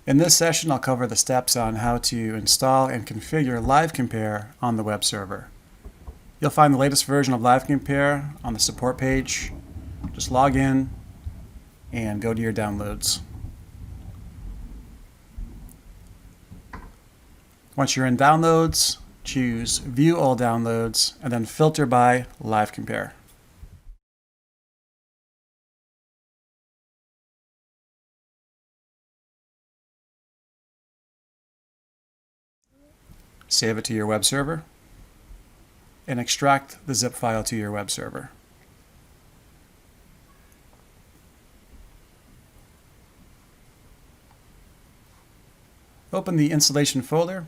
In this session, I'll cover the steps on how to install and configure LiveCompare on the web server. You'll find the latest version of LiveCompare on the support page. Just log in and go to your downloads. Once you're in downloads, choose View All Downloads and then filter by LiveCompare. Save it to your web server and extract the zip file to your web server. Open the installation folder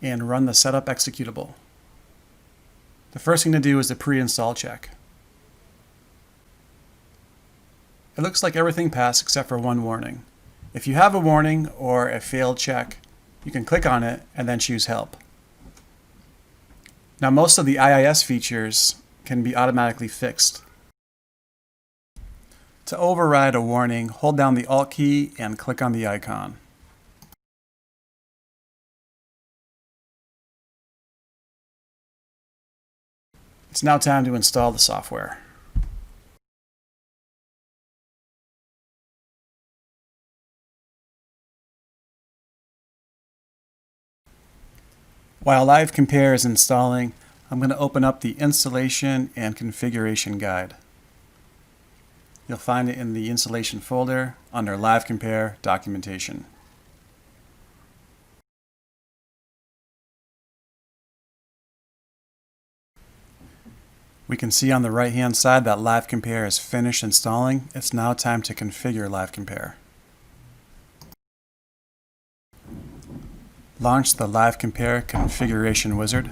and run the setup executable. The first thing to do is the pre-install check. It looks like everything passed except for one warning. If you have a warning or a failed check, you can click on it and then choose Help. Now, most of the IIS features can be automatically fixed. To override a warning, hold down the Alt key and click on the icon. It's now time to install the software. While LiveCompare is installing, I'm going to open up the installation and configuration guide. You'll find it in the installation folder under LiveCompare documentation. We can see on the right-hand side that LiveCompare is finished installing. It's now time to configure LiveCompare. Launch the LiveCompare configuration wizard.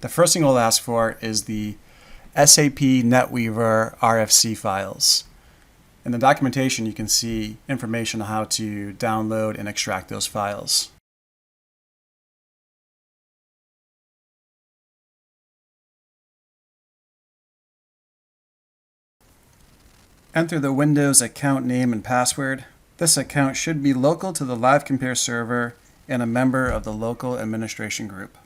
The first thing we'll ask for is the SAP NetWeaver RFC files. In the documentation, you can see information on how to download and extract those files. Enter the Windows account name and password. This account should be local to the LiveCompare server and a member of the local administration group.